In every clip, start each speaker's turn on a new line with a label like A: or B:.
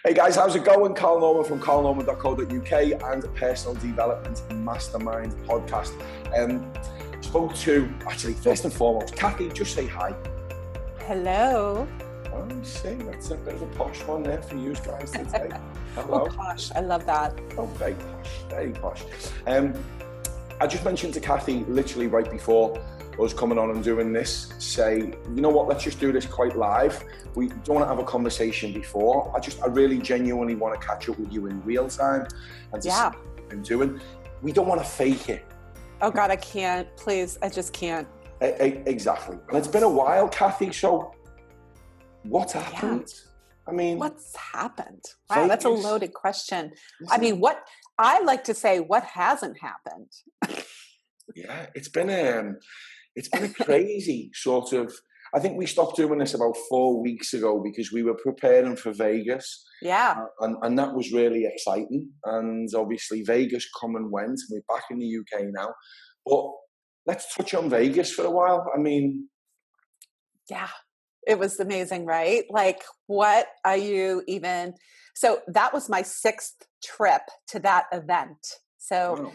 A: Hey guys, how's it going? Carl Norman from carlnorman.co.uk and Personal Development Mastermind Podcast. Spoke to, actually, first and foremost, Kathy, just say hi.
B: Hello.
A: Oh, see, that's a bit of a posh one there for you guys today. Hello.
B: Oh, posh. I love that.
A: Oh, very posh, very posh. I just mentioned to Kathy literally right before us coming on and doing this, say, you know what, let's just do this quite live. We don't want to have a conversation before. I really genuinely want to catch up with you in real time and to see what you've been doing. We don't want to fake it.
B: Oh God, I can't. Please, I just can't.
A: Exactly. And it's been a while, Kathy, so what's happened? I mean,
B: what's happened? Wow, that's a loaded question. I mean, I like to say, what hasn't happened?
A: Yeah, it's been a crazy sort of, I think we stopped doing this about 4 weeks ago because we were preparing for Vegas.
B: Yeah.
A: And that was really exciting. And obviously Vegas come and went, and we're back in the UK now. But let's touch on Vegas for a while. I mean.
B: Yeah, it was amazing, right? Like, what are you even, so that was my 6th trip to that event. So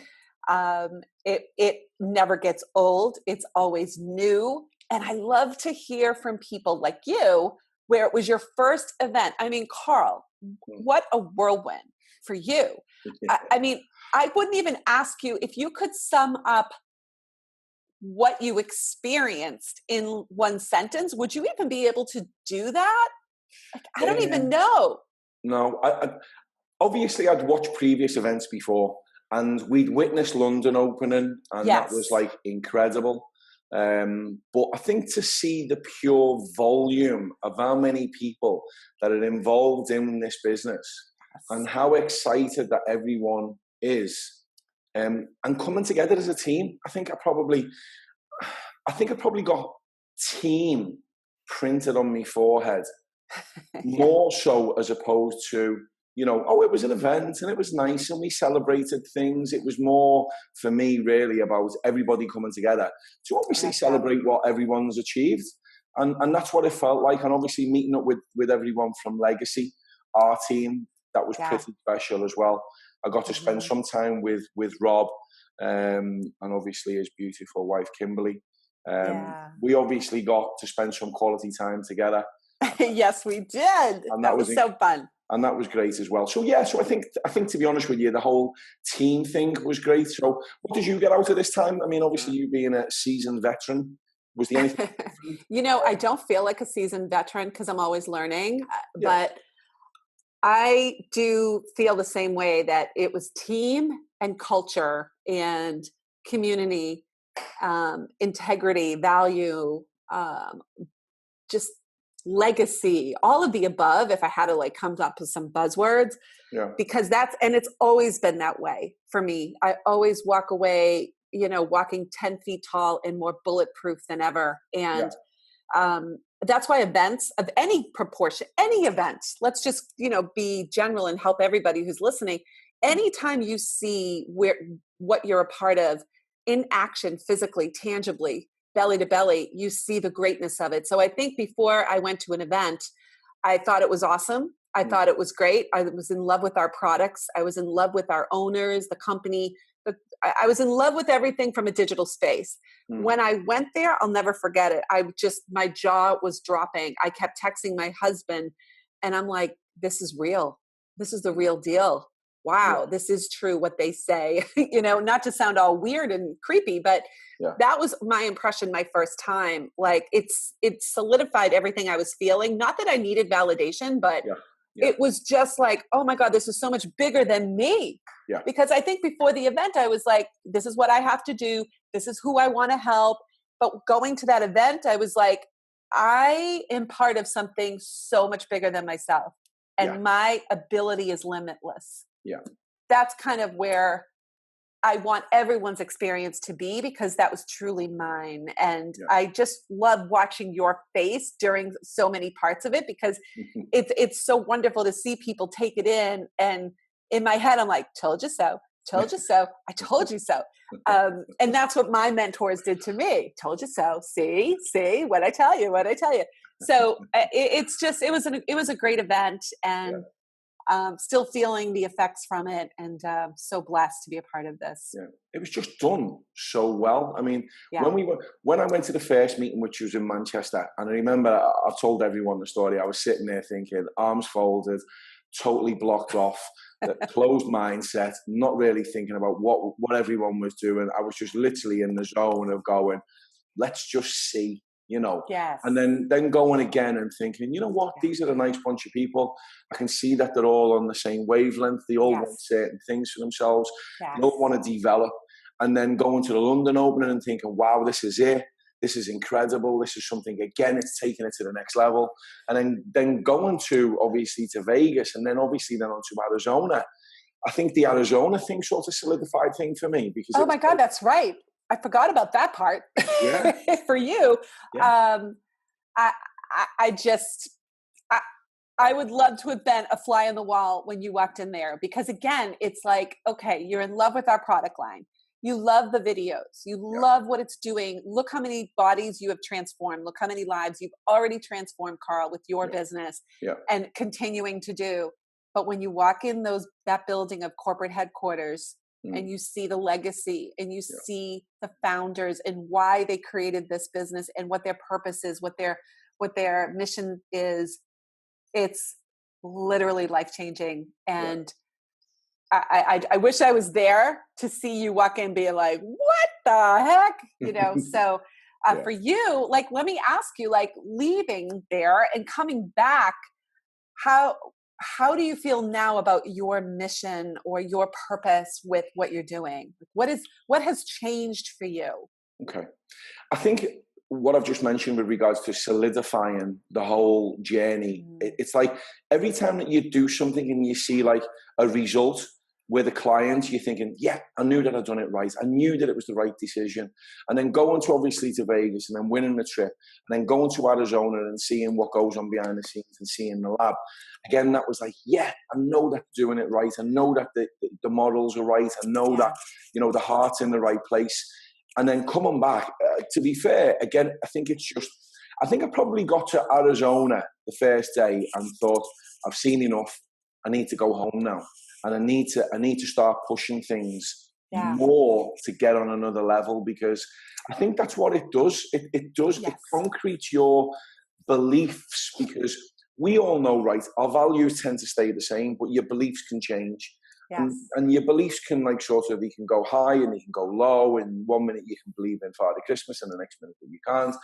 B: it never gets old. It's always new. And I love to hear from people like you, where it was your first event. I mean, Carl, what a whirlwind for you. I mean, I wouldn't even ask you if you could sum up what you experienced in one sentence. Would you even be able to do that? Like, I don't even know.
A: No, obviously I'd watched previous events before, and we'd witnessed London opening, and that was like incredible. But I think to see the pure volume of how many people that are involved in this business and how excited that everyone is, and coming together as a team, I think I probably got team printed on my forehead more so, as opposed to, you know, it was an event and it was nice and we celebrated things. It was more, for me, really about everybody coming together to obviously celebrate what everyone's achieved. And that's what it felt like. And obviously meeting up with everyone from Legacy, our team, that was pretty special as well. I got to spend some time with Rob and obviously his beautiful wife, Kimberley. We obviously got to spend some quality time together.
B: Yes, we did. And that was so fun.
A: And that was great as well. So I think to be honest with you, the whole team thing was great. So what did you get out of this time? I mean, obviously you being a seasoned veteran, was the anything?
B: You know, I don't feel like a seasoned veteran because I'm always learning, but I do feel the same way, that it was team and culture and community, integrity, value, just legacy, all of the above, if I had to like come up with some buzzwords, because and it's always been that way for me. I always walk away, you know, walking 10 feet tall and more bulletproof than ever. And that's why events of any proportion, any events, let's just, you know, be general and help everybody who's listening. Anytime you see what you're a part of in action, physically, tangibly, belly to belly, you see the greatness of it. So I think before I went to an event, I thought it was awesome. I thought it was great. I was in love with our products. I was in love with our owners, the company. I was in love with everything from a digital space. When I went there, I'll never forget it. My jaw was dropping. I kept texting my husband and I'm like, this is real. This is the real deal. Wow, this is true what they say, you know, not to sound all weird and creepy, but that was my impression my first time. Like it solidified everything I was feeling. Not that I needed validation, but it was just like, oh my God, this is so much bigger than me. Yeah. Because I think before the event, I was like, this is what I have to do. This is who I want to help. But going to that event, I was like, I am part of something so much bigger than myself. And my ability is limitless. Yeah. That's kind of where I want everyone's experience to be, because that was truly mine. And I just love watching your face during so many parts of it, because it's so wonderful to see people take it in. And in my head, I'm like, told you so, told you so, I told you so. And that's what my mentors did to me. Told you so. See, what I tell you, what I tell you. So it was a great event. And still feeling the effects from it, and so blessed to be a part of this.
A: Yeah. It was just done so well. I mean,
B: Yeah.
A: when I went to the first meeting, which was in Manchester, and I remember I told everyone the story. I was sitting there thinking, arms folded, totally blocked off, closed mindset, not really thinking about what everyone was doing. I was just literally in the zone of going, let's just see.
B: Yes.
A: And then going again and thinking, you know what, these are a nice bunch of people. I can see that they're all on the same wavelength. They all want certain things for themselves. They all want to develop. And then going to the London opening and thinking, wow, this is it. This is incredible. This is something, again, it's taking it to the next level. And then going to, obviously, to Vegas, and then obviously then on to Arizona. I think the Arizona thing sort of solidified thing for me. Because
B: oh my God, that's right. I forgot about that part.
A: Yeah.
B: For you.
A: Yeah.
B: I would love to have been a fly on the wall when you walked in there, because again, it's like, okay, you're in love with our product line. You love the videos. You love what it's doing. Look how many bodies you have transformed. Look how many lives you've already transformed, Carl, with your business and continuing to do. But when you walk in that building of corporate headquarters, and you see the legacy, and you see the founders and why they created this business and what their purpose is, what their mission is, it's literally life-changing. And I wish I was there to see you walk in and be like, what the heck? So for you, like, let me ask you, like, leaving there and coming back, how do you feel now about your mission or your purpose with what you're doing? What has changed for you?
A: Okay. I think what I've just mentioned with regards to solidifying the whole journey, it's like every time that you do something and you see like a result with a client, you're thinking, yeah, I knew that I'd done it right. I knew that it was the right decision. And then going to obviously to Vegas and then winning the trip and then going to Arizona and seeing what goes on behind the scenes and seeing the lab. Again, that was like, yeah, I know that they're doing it right. I know that the models are right. I know that, the heart's in the right place. And then coming back, to be fair, again, I think I probably got to Arizona the first day and thought, I've seen enough. I need to go home now. And I need to start pushing things more to get on another level, because I think that's what it does. It does. It concretes your beliefs, because we all know, right, our values tend to stay the same, but your beliefs can change. Yes. And your beliefs can they can go high and they can go low. And 1 minute you can believe in Father Christmas and the next minute that you can't.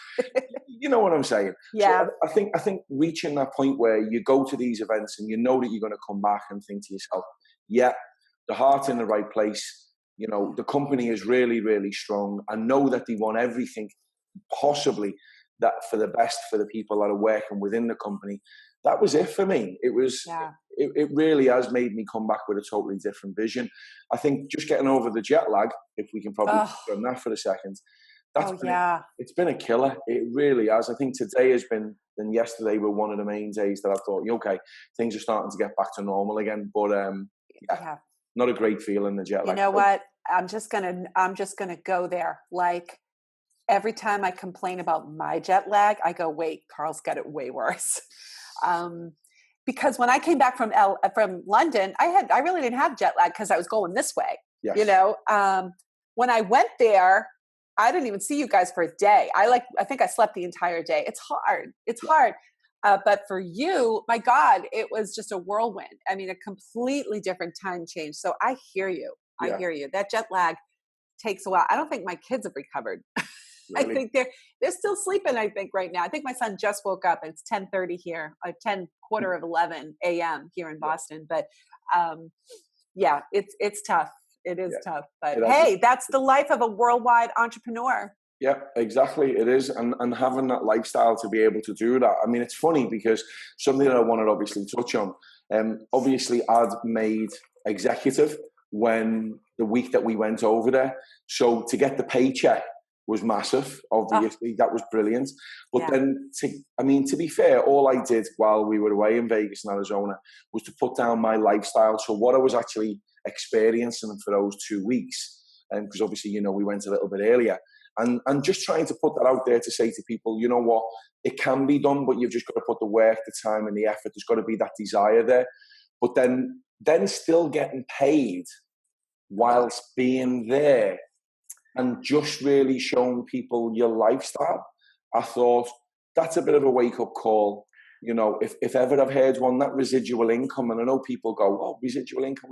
A: You know what I'm saying?
B: Yeah.
A: So I think reaching that point where you go to these events and you know that you're going to come back and think to yourself, yeah, the heart's in the right place. The company is really, really strong. I know that they want everything possibly that for the best for the people that are working within the company. That was it for me. It was, it really has made me come back with a totally different vision. I think just getting over the jet lag, if we can probably on that for a second, it's been a killer. It really has. I think today has been, and yesterday were one of the main days that I thought, okay, things are starting to get back to normal again. But not a great feeling, the jet lag.
B: You know what? I'm just gonna go there. Like, every time I complain about my jet lag, I go, wait, Carl's got it way worse. Because when I came back from London, I really didn't have jet lag because I was going this way. Yes. When I went there, I didn't even see you guys for a day. I think I slept the entire day. It's hard. It's hard. But for you, my God, it was just a whirlwind. I mean, a completely different time change. So I hear you. I hear you. That jet lag takes a while. I don't think my kids have recovered. Really? I think they're still sleeping, I think, right now. I think my son just woke up. It's 10:30 here, 11 a.m. here in Boston. But it's tough. It is tough. But hey, that's the life of a worldwide entrepreneur.
A: Yeah, exactly. It is. And having that lifestyle to be able to do that. I mean, it's funny because something that I wanted to obviously touch on, obviously I'd made executive when the week that we went over there. So to get the paycheck was massive. Obviously, that was brilliant. But then, to be fair, all I did while we were away in Vegas and Arizona was to put down my lifestyle. So what I was actually experiencing for those 2 weeks, because obviously, we went a little bit earlier, and just trying to put that out there to say to people, you know what, it can be done, but you've just got to put the work, the time and the effort. There's got to be that desire there. but then still getting paid whilst being there and just really showing people your lifestyle. I thought that's a bit of a wake-up call. You know, if ever I've heard one, that residual income, and I know people go, oh, residual income,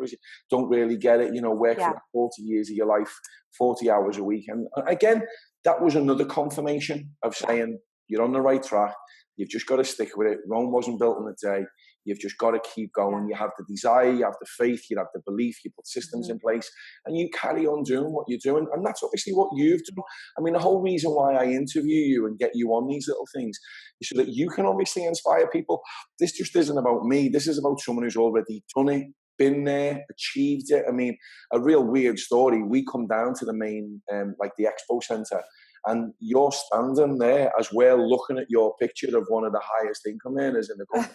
A: don't really get it, you know, work for 40 years of your life, 40 hours a week. And again, that was another confirmation of saying, you're on the right track. You've just got to stick with it. Rome wasn't built in a day. You've just got to keep going. You have the desire, you have the faith, you have the belief, you put systems in place, and you carry on doing what you're doing. And that's obviously what you've done. I mean, the whole reason why I interview you and get you on these little things is so that you can obviously inspire people. This just isn't about me. This is about someone who's already done it, been there, achieved it. I mean, a real weird story. We come down to the main, like the expo center, and you're standing there as we're looking at your picture of one of the highest income earners in the country.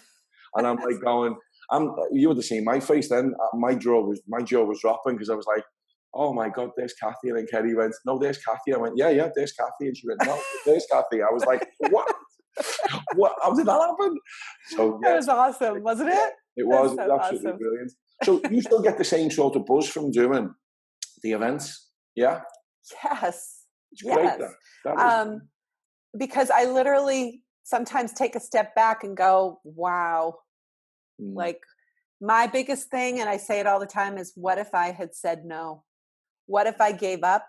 A: And I'm like going, you would have seen my face then. My jaw was dropping because I was like, oh my God, there's Kathy. And then Kerry went, no, there's Kathy. I went, yeah, there's Kathy. And she went, no, there's Kathy. I was like, what? How did that happen? So
B: that was awesome, wasn't it?
A: It was absolutely brilliant. So you still get the same sort of buzz from doing the events, yeah?
B: Yes.
A: It's great. That
B: because I literally sometimes take a step back and go, wow. Like my biggest thing, and I say it all the time, is what if I had said no? What if I gave up?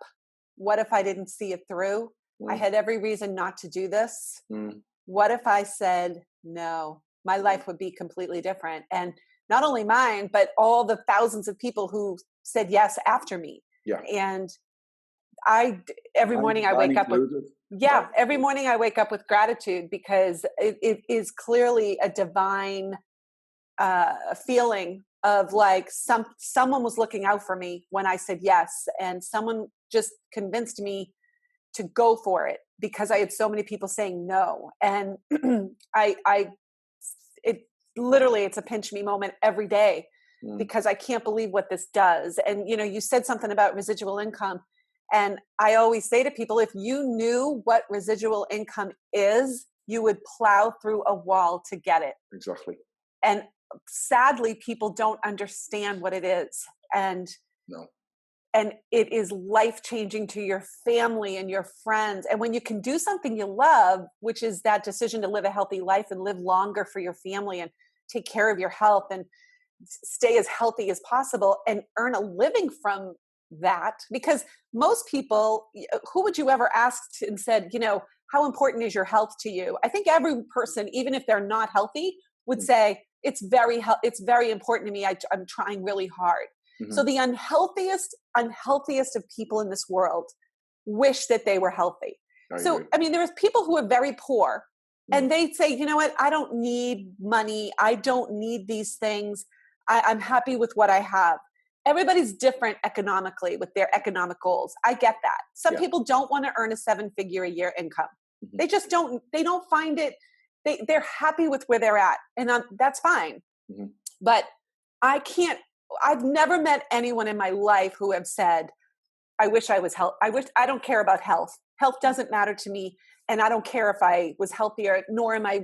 B: What if I didn't see it through? I had every reason not to do this. What if I said no? My life would be completely different. And not only mine, but all the thousands of people who said yes after me. Yeah. And every morning I wake up with gratitude, because it is clearly a divine feeling of like someone was looking out for me when I said yes, and someone just convinced me to go for it because I had so many people saying no. And it's a pinch me moment every day because I can't believe what this does. And, you know, you said something about residual income. And I always say to people, if you knew what residual income is, you would plow through a wall to get it.
A: Exactly.
B: And sadly, people don't understand what it is. And it is life-changing to your family and your friends. And when you can do something you love, which is that decision to live a healthy life and live longer for your family and take care of your health and stay as healthy as possible and earn a living from that, because most people, who would you ever ask and said, you know, how important is your health to you? I think every person, even if they're not healthy, would say it's very important to me. I'm trying really hard. So the unhealthiest of people in this world wish that they were healthy. I mean, there's people who are very poor and they say, you know what, I don't need money. I don't need these things. I'm happy with what I have. Everybody's different economically with their economic goals. I get that. Some people don't want to earn a 7-figure a year income. They just don't find it. They're happy with where they're at. And that's fine. But I've never met anyone in my life who have said, I wish I was I don't care about health. Health doesn't matter to me. And I don't care if I was healthier, nor am I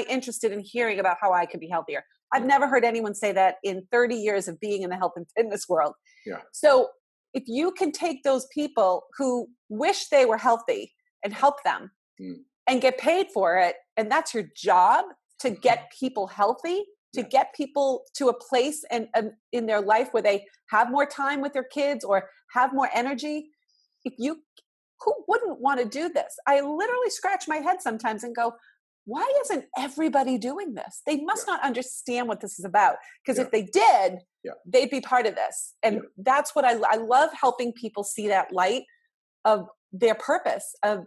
B: interested in hearing about how I could be healthier. I've never heard anyone say that in 30 years of being in the health and fitness world. Yeah. So if you can take those people who wish they were healthy and help them and get paid for it, and that's your job, to get people healthy, to get people to a place in their life where they have more time with their kids or have more energy. Who wouldn't want to do this? I literally scratch my head sometimes and go, why isn't everybody doing this? They must not understand what this is about. Because if they did, they'd be part of this. And that's what I love, helping people see that light of their purpose of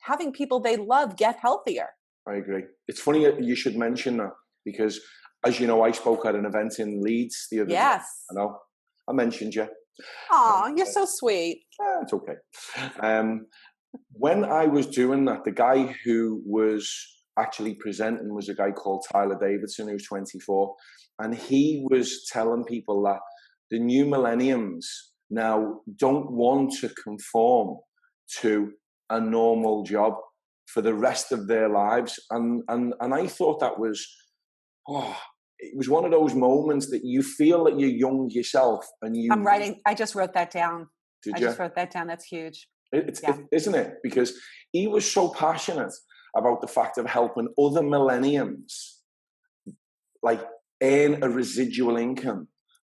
B: having people they love get healthier.
A: I agree. It's funny you should mention that, because as you know, I spoke at an event in Leeds the other day. I know. I mentioned you.
B: Oh, you're so sweet.
A: It's okay. When I was doing that, the guy who was actually presenting was a guy called Tyler Davidson, who's 24. And he was telling people that the new millenniums now don't want to conform to a normal job for the rest of their lives. And I thought that was, it was one of those moments that you feel that you're young yourself, and you.
B: I'm writing. I just wrote that down.
A: Did you?
B: I just wrote that down. That's huge.
A: Isn't it? Because he was so passionate about the fact of helping other millenniums, like, earn a residual income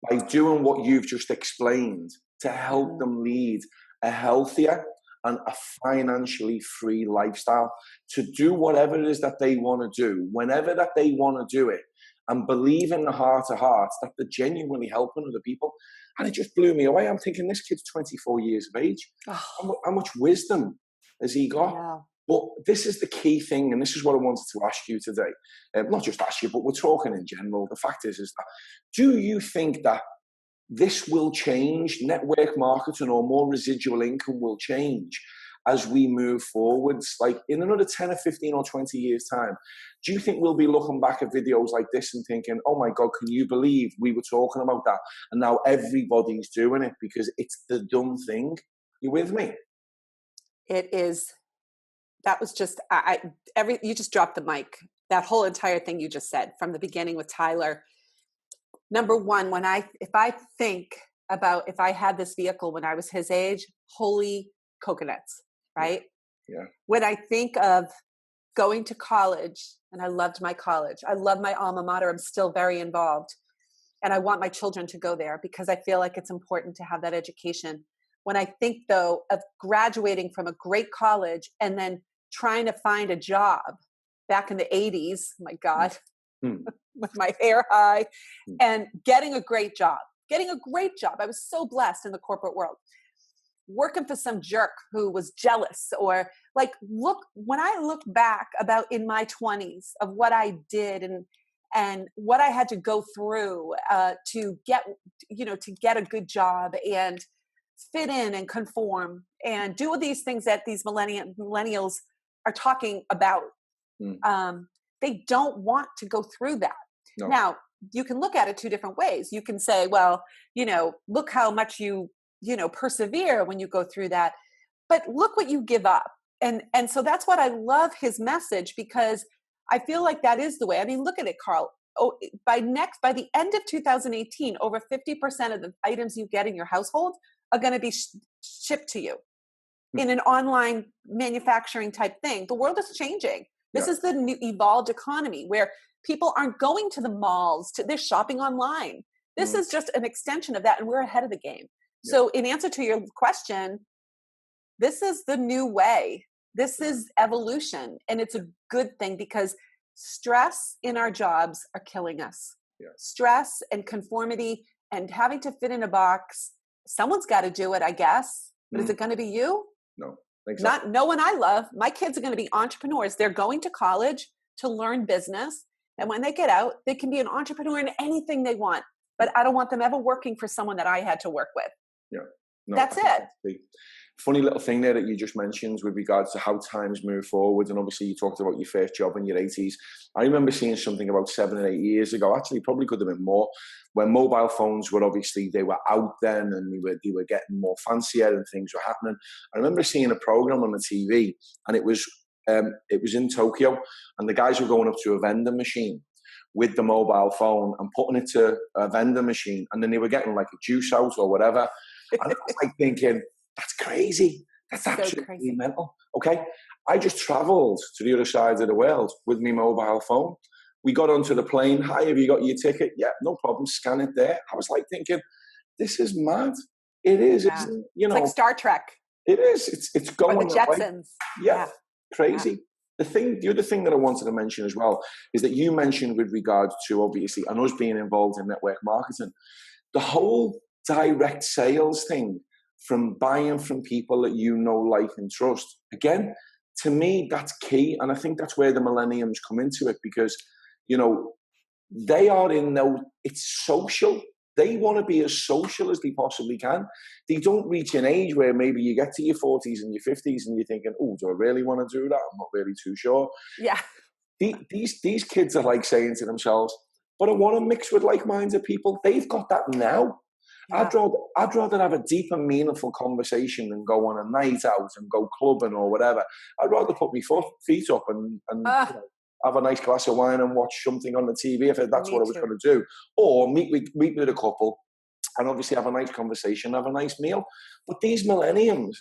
A: by doing what you've just explained, to help them lead a healthier and a financially free lifestyle, to do whatever it is that they want to do, whenever that they want to do it, and believe in the heart of hearts that they're genuinely helping other people. And it just blew me away. I'm thinking, this kid's 24 years of age. How much wisdom has he got?
B: Yeah.
A: But this is the key thing, and this is what I wanted to ask you today. Not just ask you, but we're talking in general. The fact is that, do you think that this will change, network marketing or more residual income will change as we move forwards? Like, in another 10 or 15 or 20 years' time, do you think we'll be looking back at videos like this and thinking, oh my God, can you believe we were talking about that? And now everybody's doing it because it's the dumb thing. You with me?
B: It is. That was just, you just dropped the mic. That whole entire thing you just said from the beginning with Tyler. Number one, if I think about if I had this vehicle when I was his age, holy coconuts, right?
A: Yeah.
B: When I think of going to college, and I loved my college, I love my alma mater, I'm still very involved, and I want my children to go there because I feel like it's important to have that education. When I think, though, of graduating from a great college and then trying to find a job back in the 80s, my God, with my hair high, and getting a great job. I was so blessed in the corporate world. Working for some jerk who was jealous, or like, when I look back about in my 20s of what I did and what I had to go through to get a good job and fit in and conform and do these things that these millennials are talking about. They don't want to go through that. No. Now, you can look at it two different ways. You can say, well, look how much you persevere when you go through that, but look what you give up. And so that's what I love his message, because I feel like that is the way. I mean, look at it, Carl. Oh, by the end of 2018, over 50% of the items you get in your household are going to be shipped to you in an online manufacturing type thing. The world is changing. This is the new evolved economy where people aren't going to the malls, they're shopping online. This is just an extension of that, and we're ahead of the game. Yeah. So in answer to your question, this is the new way. This is evolution, and it's a good thing because stress in our jobs are killing us. Yeah. Stress and conformity and having to fit in a box. Someone's got to do it, I guess. But is it going to be you?
A: No.
B: No one I love. My kids are going to be entrepreneurs. They're going to college to learn business. And when they get out, they can be an entrepreneur in anything they want. But I don't want them ever working for someone that I had to work with.
A: Yeah. No,
B: that's it.
A: Funny little thing there that you just mentioned with regards to how times move forward. And obviously you talked about your first job in your 80s. I remember seeing something about 7 or 8 years ago, actually probably could have been more, when mobile phones were they were out then, and they were getting more fancier and things were happening. I remember seeing a program on the TV, and it was in Tokyo, and the guys were going up to a vending machine with the mobile phone and putting it to a vending machine, and then they were getting like a juice out or whatever. And I was like thinking, that's crazy. That's absolutely crazy. Mental. Okay. I just traveled to the other side of the world with my mobile phone. We got onto the plane. Hi, have you got your ticket? Yeah, no problem. Scan it there. I was like thinking, this is mad. It is. Yeah.
B: It's like Star Trek.
A: It is. It's going.
B: Or the Jetsons.
A: Yeah. Crazy. Yeah. The other thing that I wanted to mention as well is that you mentioned with regards to, obviously, and us being involved in network marketing, the whole direct sales thing, from buying from people that you know, like, and trust. Again, to me, that's key. And I think that's where the millenniums come into it, because, they are it's social. They want to be as social as they possibly can. They don't reach an age where maybe you get to your 40s and your 50s and you're thinking, oh, do I really want to do that? I'm not really too sure.
B: Yeah.
A: These kids are like saying to themselves, but I want to mix with like-minded people. They've got that now. Yeah. I'd rather have a deep and meaningful conversation than go on a night out and go clubbing or whatever. I'd rather put my feet up and have a nice glass of wine and watch something on the TV if that's what I was going to do. Or meet with a couple and obviously have a nice conversation, have a nice meal. But these millennials,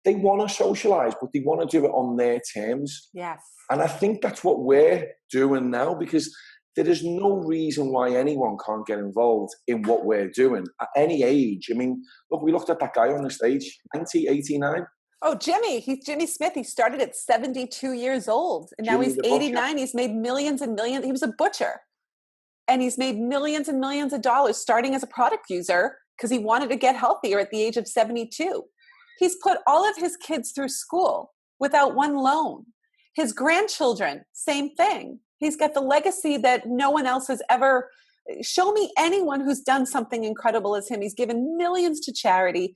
A: they want to socialize, but they want to do it on their terms.
B: Yes.
A: And I think that's what we're doing now, because there is no reason why anyone can't get involved in what we're doing at any age. I mean, look, we looked at that guy on the stage, 90, 89.
B: Oh, Jimmy. He's Jimmy Smith. He started at 72 years old. And now he's 89. He's made millions and millions. He was a butcher. And he's made millions and millions of dollars starting as a product user because he wanted to get healthier at the age of 72. He's put all of his kids through school without one loan. His grandchildren, same thing. He's got the legacy that no one else has ever. Show me anyone who's done something incredible as him. He's given millions to charity.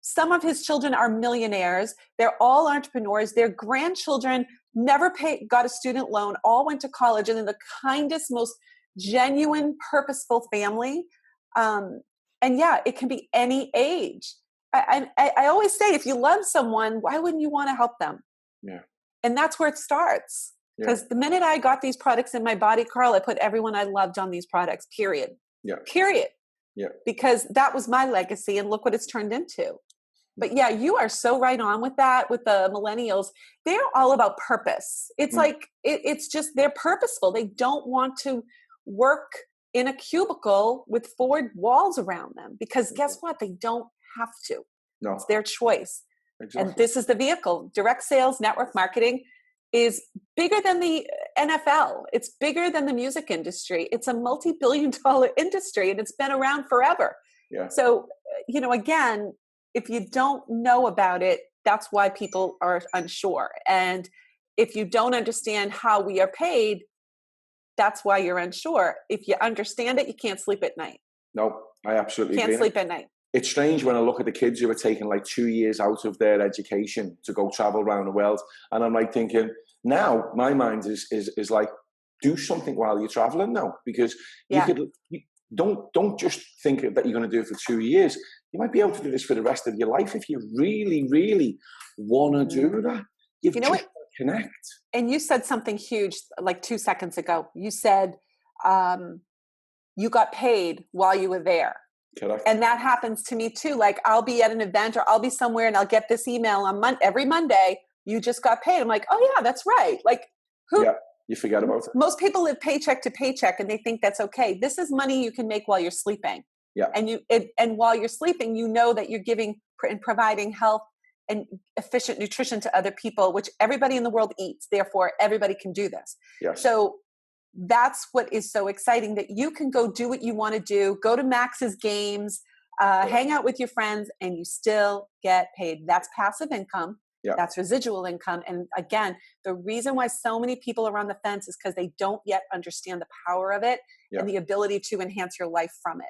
B: Some of his children are millionaires. They're all entrepreneurs. Their grandchildren never got a student loan, all went to college, and in the kindest, most genuine, purposeful family. And yeah, it can be any age. I always say, if you love someone, why wouldn't you want to help them?
A: Yeah.
B: And that's where it starts. Because the minute I got these products in my body, Carl, I put everyone I loved on these products, period.
A: Yeah.
B: Period.
A: Yeah.
B: Because that was my legacy, and look what it's turned into. But yeah, you are so right on with that, with the millennials. They're all about purpose. It's like, it's just, they're purposeful. They don't want to work in a cubicle with 4 walls around them, because guess what? They don't have to.
A: No.
B: It's their choice.
A: Exactly.
B: And this is the vehicle. Direct sales, network marketing is bigger than the NFL. It's bigger than the music industry. It's a multi-billion-dollar industry, and it's been around forever.
A: Yeah.
B: So, again, if you don't know about it, that's why people are unsure. And if you don't understand how we are paid, that's why you're unsure. If you understand it, you can't sleep at night.
A: No, I absolutely
B: can't sleep at night.
A: It's strange when I look at the kids who are taking like 2 years out of their education to go travel around the world. And I'm like thinking, now my mind is like, do something while you're traveling now, because don't just think that you're going to do it for 2 years. You might be able to do this for the rest of your life if you really, really want to do that. You've just got to connect. And
B: you said something huge like 2 seconds ago. You said you got paid while you were there.
A: Correct.
B: And that happens to me too. Like, I'll be at an event or I'll be somewhere and I'll get this email on every Monday. You just got paid. I'm like, oh yeah, that's right. Like, who?
A: Yeah, you forget about it.
B: Most people live paycheck to paycheck and they think that's okay. This is money you can make while you're sleeping.
A: Yeah.
B: And while you're sleeping, you know that you're giving and providing health and efficient nutrition to other people, which everybody in the world eats. Therefore, everybody can do this.
A: Yes.
B: So that's what is so exciting, that you can go do what you want to do, go to Max's games, hang out with your friends, and you still get paid. That's passive income.
A: Yeah.
B: That's residual income. And again, the reason why so many people are on the fence is because they don't yet understand the power of it and the ability to enhance your life from it.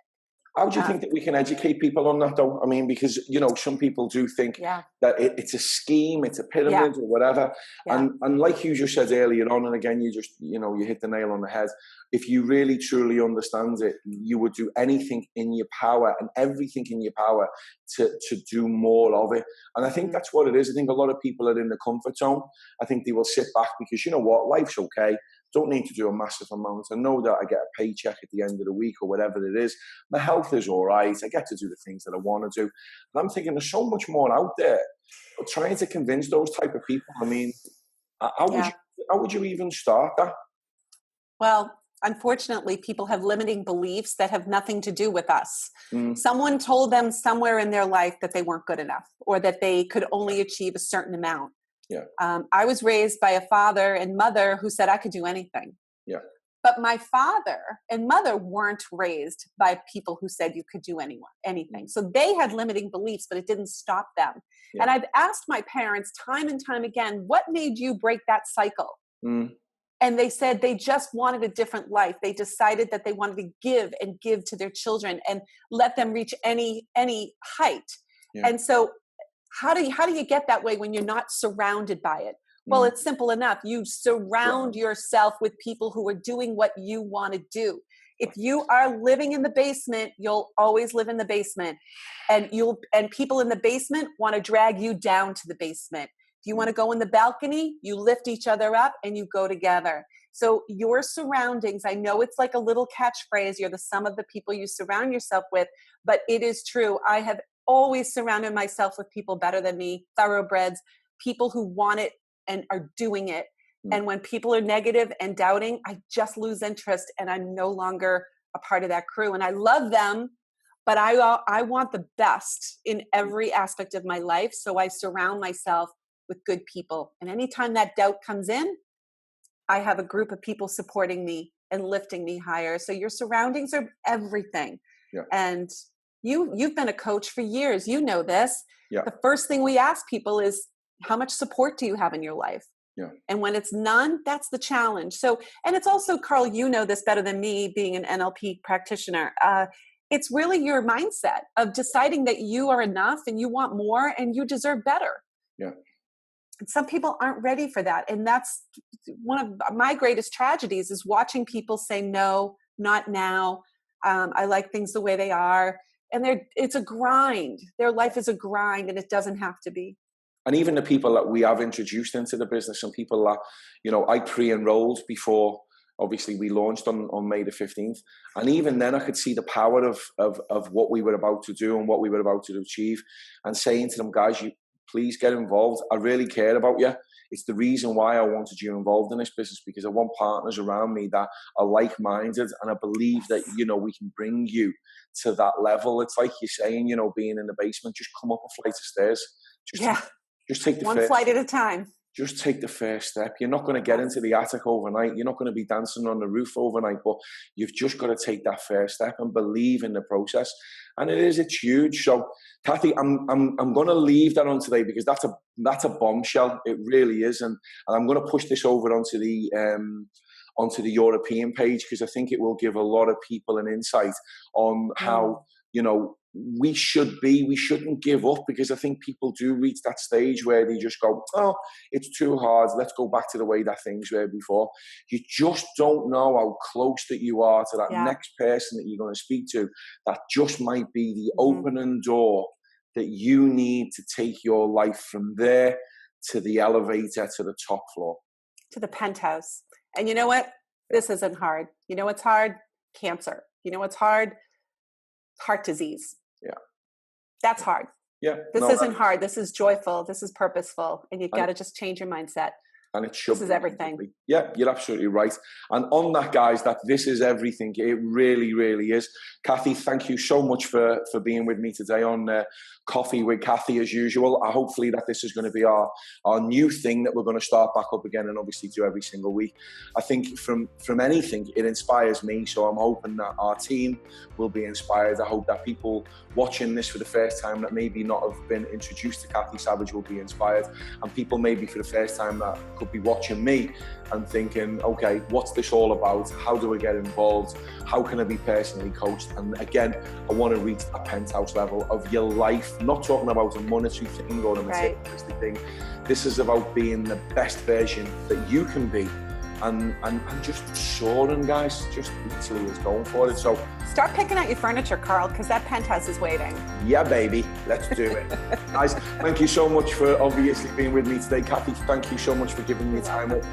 A: How do you think that we can educate people on that, though? I mean, because, some people do think that it's a scheme, it's a pyramid or whatever. Yeah. And like you just said earlier on, and again, you just, you hit the nail on the head. If you really, truly understand it, you would do anything in your power and everything in your power to do more of it. And I think that's what it is. I think a lot of people are in the comfort zone. I think they will sit back because, you know what, life's okay. Don't need to do a massive amount. I know that I get a paycheck at the end of the week or whatever it is. My health is all right. I get to do the things that I want to do. And I'm thinking there's so much more out there. But trying to convince those type of people, I mean, how would you even start that?
B: Well, unfortunately, people have limiting beliefs that have nothing to do with us. Someone told them somewhere in their life that they weren't good enough or that they could only achieve a certain amount.
A: Yeah.
B: I was raised by a father and mother who said I could do anything.
A: Yeah.
B: But my father and mother weren't raised by people who said you could do anything. So they had limiting beliefs, but it didn't stop them. Yeah. And I've asked my parents time and time again, what made you break that cycle? And they said they just wanted a different life. They decided that they wanted to give to their children and let them reach any height. Yeah. And so how do you get that way when you're not surrounded by it? Well, it's simple enough. You surround yourself with people who are doing what you want to do. If you are living in the basement, you'll always live in the basement. And people in the basement want to drag you down to the basement. If you want to go in the balcony, you lift each other up and you go together. So your surroundings, I know it's like a little catchphrase, you're the sum of the people you surround yourself with, but it is true. I have always surrounded myself with people better than me, thoroughbreds, people who want it and are doing it. And when people are negative and doubting, I just lose interest and I'm no longer a part of that crew. And I love them, but I want the best in every aspect of my life. So I surround myself with good people. And anytime that doubt comes in, I have a group of people supporting me and lifting me higher. So your surroundings are everything. Yeah. And you've been a coach for years. You know this. Yeah. The first thing we ask people is, how much support do you have in your life? Yeah. And when it's none, that's the challenge. So, and it's also, Carl, you know this better than me, being an NLP practitioner. It's really your mindset of deciding that you are enough and you want more and you deserve better. Yeah. And some people aren't ready for that. And that's one of my greatest tragedies, is watching people say, no, not now. I like things the way they are. And it's a grind. Their life is a grind, and it doesn't have to be.
A: And even the people that we have introduced into the business, and people that, you know, I pre-enrolled before, obviously we launched on May the 15th. And even then I could see the power of what we were about to do and what we were about to achieve, and saying to them, guys, you please get involved. I really care about you. It's the reason why I wanted you involved in this business, because I want partners around me that are like-minded. And I believe that, you know, we can bring you to that level. It's like you're saying, you know, being in the basement, just come up a flight of stairs. Just take the
B: one flight at a time.
A: Just take the first step. You're not going to get into the attic overnight. You're not going to be dancing on the roof overnight, but you've just got to take that first step and believe in the process. And it's huge. So, Kathy, I'm going to leave that on today, because that's a bombshell. It really is. And I'm going to push this over onto the European page, because I think it will give a lot of people an insight on how, you know, we shouldn't give up, because I think people do reach that stage where they just go, oh, it's too hard, let's go back to the way that things were before. You just don't know how close that you are to that next person that you're going to speak to. That just might be the opening door that you need to take your life from there to the elevator, to the top floor,
B: to the penthouse. And you know what? This isn't hard. You know what's hard? Cancer. You know what's hard? Heart disease. Yeah. That's hard. Yeah. This isn't hard. This is joyful. This is purposeful. And you've got to just change your mindset.
A: And it should.
B: This is everything.
A: Yeah, you're absolutely right. And on that, guys, that this is everything. It really, really is. Kathy, thank you so much for being with me today on Coffee with Kathy, as usual. Hopefully that this is going to be our new thing that we're going to start back up again, and obviously do every single week. I think from anything, it inspires me. So I'm hoping that our team will be inspired. I hope that people watching this for the first time that maybe not have been introduced to Kathy Savage will be inspired. And people maybe for the first time that could be watching me and thinking, okay, what's this all about? How do I get involved? How can I be personally coached? And again, I want to reach a penthouse level of your life. Not talking about a monetary thing or a materialistic thing. This is about being the best version that you can be, and just soaring, guys. Just literally is going for it. So
B: start picking out your furniture, Carl, because that penthouse is waiting.
A: Yeah, baby. Let's do it. Guys, thank you so much for obviously being with me today. Kathy, thank you so much for giving me time up.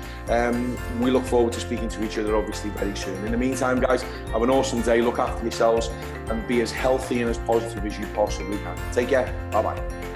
A: We look forward to speaking to each other obviously very soon. In the meantime, guys, have an awesome day. Look after yourselves and be as healthy and as positive as you possibly can. Take care. Bye-bye.